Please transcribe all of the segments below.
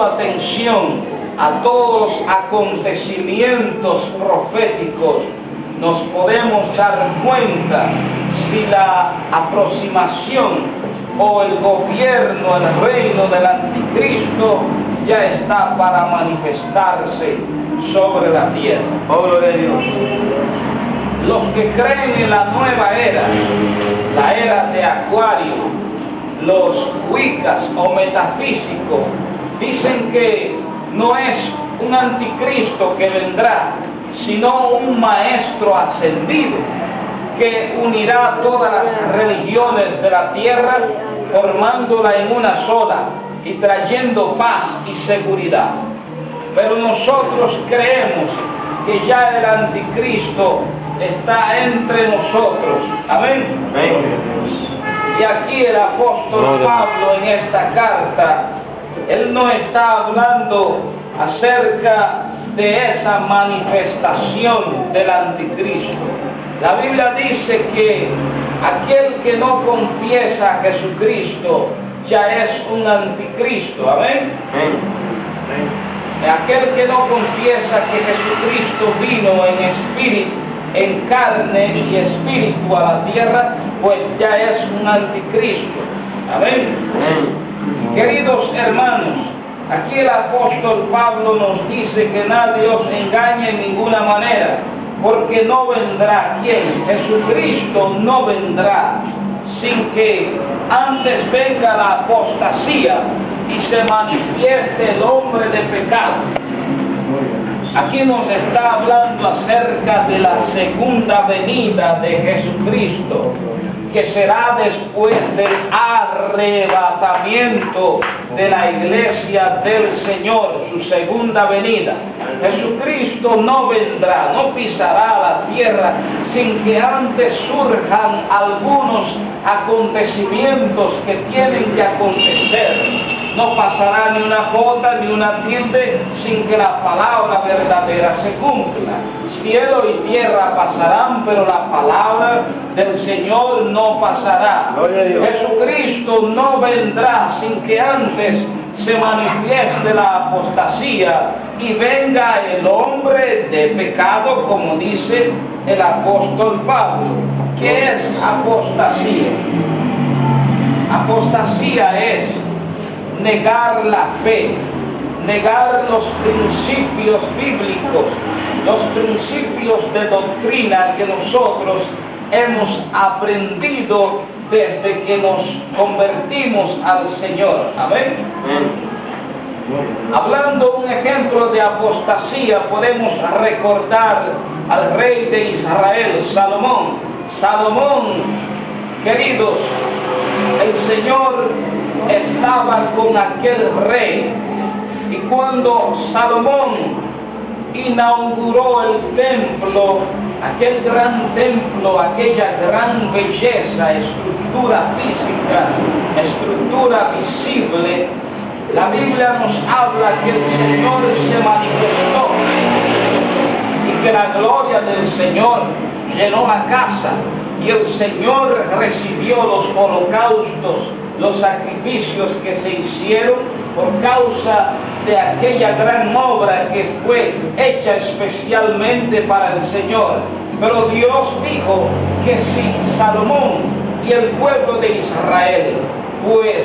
atención a todos los acontecimientos proféticos, nos podemos dar cuenta si la aproximación o el gobierno, el reino del anticristo ya está para manifestarse sobre la tierra. Gloria a Dios. Los que creen en la nueva era, la era de Acuario, los wiccas o metafísicos, dicen que no es un anticristo que vendrá, sino un maestro ascendido que unirá todas las religiones de la tierra, formándola en una sola y trayendo paz y seguridad. Pero nosotros creemos que ya el anticristo está entre nosotros. Amén. Y aquí el apóstol Pablo en esta carta, él no está hablando acerca de esa manifestación del anticristo. La Biblia dice que aquel que no confiesa a Jesucristo ya es un anticristo. Amén. Aquel que no confiesa que Jesucristo vino en espíritu, en carne y espíritu a la tierra, pues ya es un anticristo. Amén. Queridos hermanos, aquí el apóstol Pablo nos dice que nadie os engañe en ninguna manera, porque no vendrá, ¿quién? Jesucristo no vendrá sin que antes venga la apostasía y se manifieste el hombre de pecado. Aquí nos está hablando acerca de la segunda venida de Jesucristo, que será después del arrebatamiento de la iglesia del Señor, su segunda venida. Jesucristo no vendrá, no pisará la tierra sin que antes surjan algunos acontecimientos que tienen que acontecer. No pasará ni una jota ni una tilde sin que la palabra verdadera se cumpla. Cielo y tierra pasarán, pero la palabra del Señor no pasará. Jesucristo no vendrá sin que antes se manifieste la apostasía y venga el hombre de pecado, como dice el apóstol Pablo. ¿Qué es apostasía? Apostasía es negar la fe, negar los principios bíblicos, los principios de doctrina que nosotros hemos aprendido desde que nos convertimos al Señor. Amén. Hablando un ejemplo de apostasía, podemos recordar al rey de Israel, Salomón. Salomón, queridos, el Señor estaba con aquel rey, y cuando Salomón inauguró el templo, aquel gran templo, aquella gran belleza, estructura física, estructura visible, la Biblia nos habla que el Señor se manifestó y que la gloria del Señor llenó la casa, y el Señor recibió los holocaustos, los sacrificios que se hicieron por causa de aquella gran obra que fue hecha especialmente para el Señor. Pero Dios dijo que si Salomón y el pueblo de Israel pues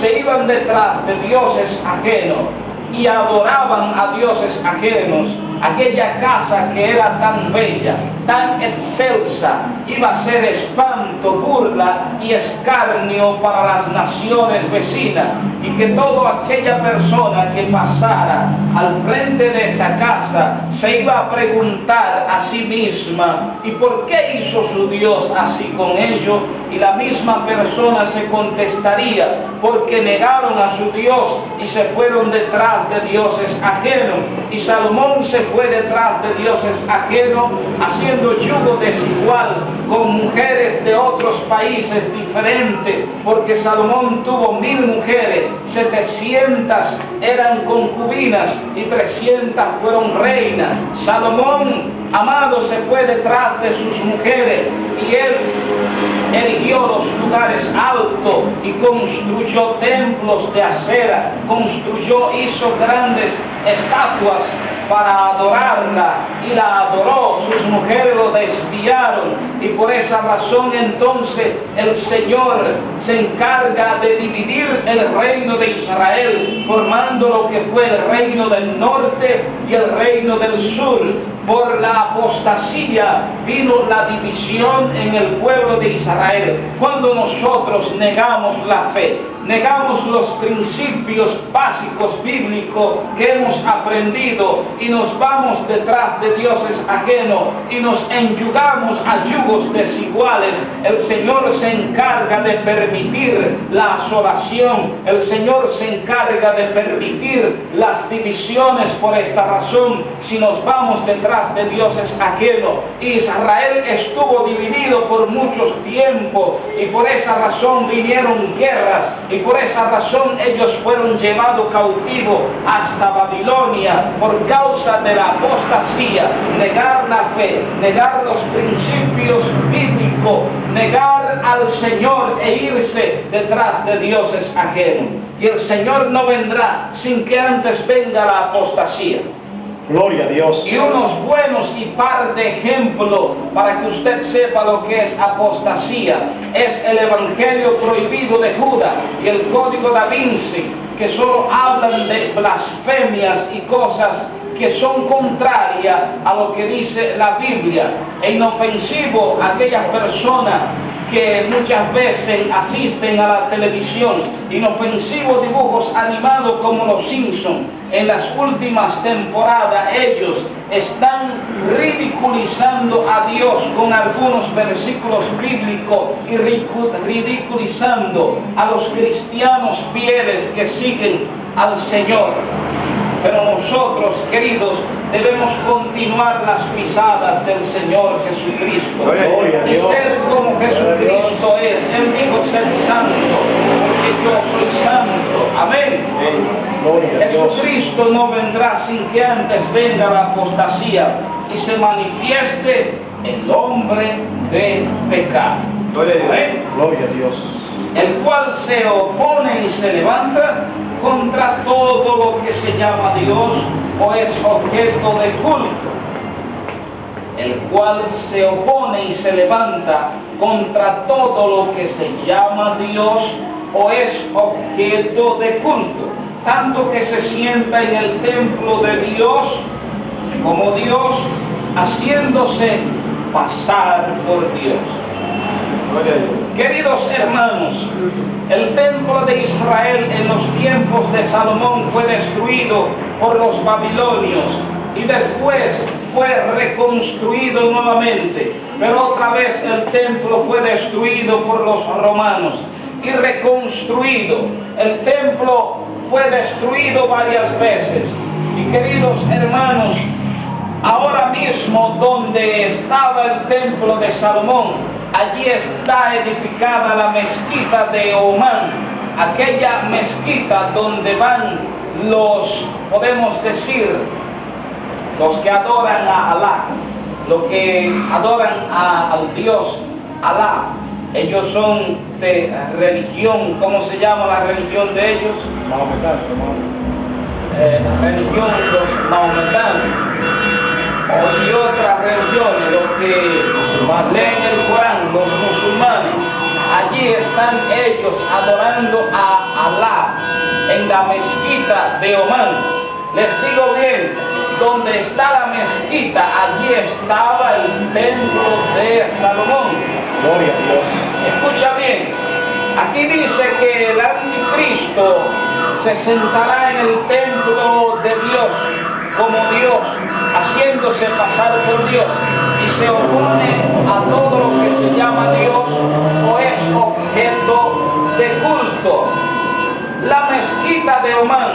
se iban detrás de dioses ajenos y adoraban a dioses ajenos, aquella casa que era tan bella, tan excelsa, iba a ser espanto, burla y escarnio para las naciones vecinas, y que toda aquella persona que pasara al frente de esta casa se iba a preguntar a sí misma: ¿y por qué hizo su Dios así con ellos? Y la misma persona se contestaría: porque negaron a su Dios y se fueron detrás de dioses ajenos. Y Salomón se fue detrás de dioses ajenos, haciendo yugo desigual con mujeres de otros países diferentes, porque Salomón tuvo 1000 mujeres, 700 eran concubinas y 300 fueron reinas. Salomón, amado, se fue detrás de sus mujeres, y él erigió los lugares altos y construyó templos de acera, hizo grandes estatuas para adorarla, y la adoró. Sus mujeres lo desviaron, y por esa razón entonces el Señor se encarga de dividir el reino de Israel, formando lo que fue el reino del norte y el reino del sur. Por la apostasía vino la división en el pueblo de Israel. Cuando nosotros negamos la fe, negamos los principios básicos bíblicos que hemos aprendido y nos vamos detrás de dioses ajenos y nos enyugamos a yugos desiguales, el Señor se encarga de permitir la asolación, el Señor se encarga de permitir las divisiones. Por esta razón, si nos vamos detrás de dioses ajenos, Israel estuvo dividido por muchos tiempos, y por esa razón vinieron guerras, y por esa razón ellos fueron llevados cautivos hasta Babilonia por causa de la apostasía, negar la fe, negar los principios bíblicos, negar al Señor e irse detrás de dioses ajenos. Y el Señor no vendrá sin que antes venga la apostasía. Gloria a Dios. Y unos buenos y par de ejemplos para que usted sepa lo que es apostasía es el Evangelio prohibido de Judas y el Código da Vinci, que solo hablan de blasfemias y cosas que son contrarias a lo que dice la Biblia. E inofensivo a aquellas personas que muchas veces asisten a la televisión, inofensivos dibujos animados como los Simpsons. En las últimas temporadas ellos están ridiculizando a Dios con algunos versículos bíblicos y ridiculizando a los cristianos fieles que siguen al Señor. Pero nosotros, queridos, debemos continuar las pisadas del Señor Jesucristo. Y ser como Jesucristo es. Él dijo ser santo, porque yo soy santo. Amén. Jesucristo no vendrá sin que antes venga la apostasía y se manifieste el hombre de pecado. Amén. Gloria a Dios. El cual se opone y se levanta contra todo lo que se llama Dios o es objeto de culto. El cual se opone y se levanta contra todo lo que se llama Dios o es objeto de culto, tanto que se sienta en el templo de Dios como Dios, haciéndose pasar por Dios. Queridos hermanos, el templo de Israel en los tiempos de Salomón fue destruido por los babilonios y después fue reconstruido nuevamente, pero otra vez el templo fue destruido por los romanos y reconstruido. El templo fue destruido varias veces. Y queridos hermanos, ahora mismo donde estaba el templo de Salomón, allí está edificada la mezquita de Omán, aquella mezquita donde van los, podemos decir, los que adoran a Alá, los que adoran al Dios Alá. Ellos son de religión, ¿cómo se llama la religión de ellos? Religión de los mahometanos. Y otras religiones, los que leen el Corán, los musulmanes. Allí están ellos adorando a Alá en la mezquita de Omán. Les digo bien, donde está la mezquita, allí estaba el templo de Salomón. Gloria a Dios. Escucha bien, aquí dice que el anticristo se sentará en el templo de Dios como Dios, haciéndose pasar por Dios, y se opone a todo lo que se llama Dios o es objeto de culto. La mezquita de Omán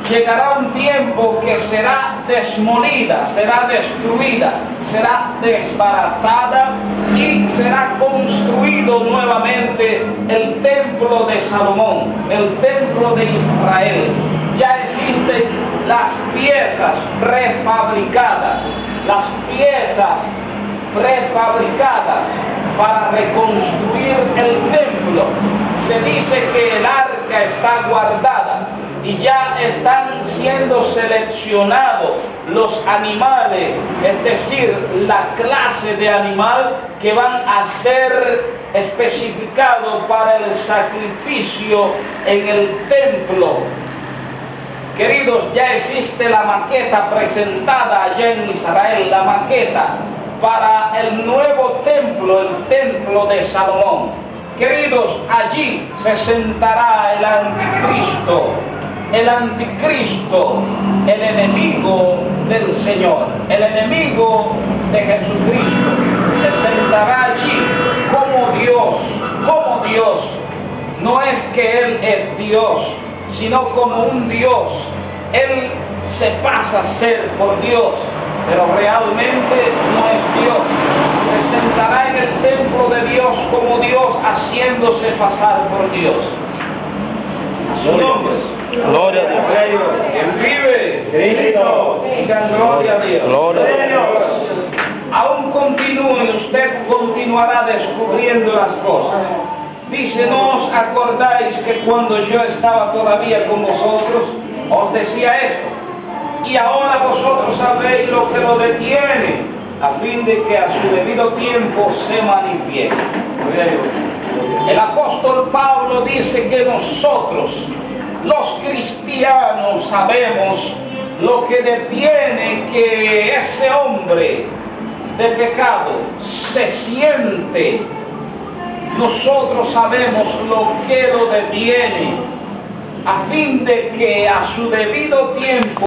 llegará un tiempo que será desmolida, será destruida, será desbaratada y será construido nuevamente el templo de Salomón, el templo de Israel. Ya existen las piezas prefabricadas, para reconstruir el templo. Se dice que el arca está guardada y ya están siendo seleccionados los animales, es decir, la clase de animal que van a ser especificados para el sacrificio en el templo. Queridos, ya existe la maqueta presentada allá en Israel, la maqueta para el nuevo templo, el templo de Salomón. Queridos, allí se sentará el anticristo, el enemigo del Señor, el enemigo de Jesucristo. Se sentará allí como Dios. No es que Él es Dios, sino como un Dios. Él se pasa a ser por Dios, pero realmente no es Dios. Se sentará en el templo de Dios como Dios, haciéndose pasar por Dios. A su nombre. Gloria a Dios. ¿Quién vive? Cristo. Digan gloria a Dios. Gloria a Dios. Aún continúe, usted continuará descubriendo las cosas. Dice, ¿no os acordáis que cuando yo estaba todavía con vosotros, os decía esto? Y ahora vosotros sabéis lo que lo detiene, a fin de que a su debido tiempo se manifieste. El apóstol Pablo dice que nosotros, los cristianos, sabemos lo que detiene que ese hombre de pecado se siente. Nosotros sabemos lo que lo detiene, a fin de que a su debido tiempo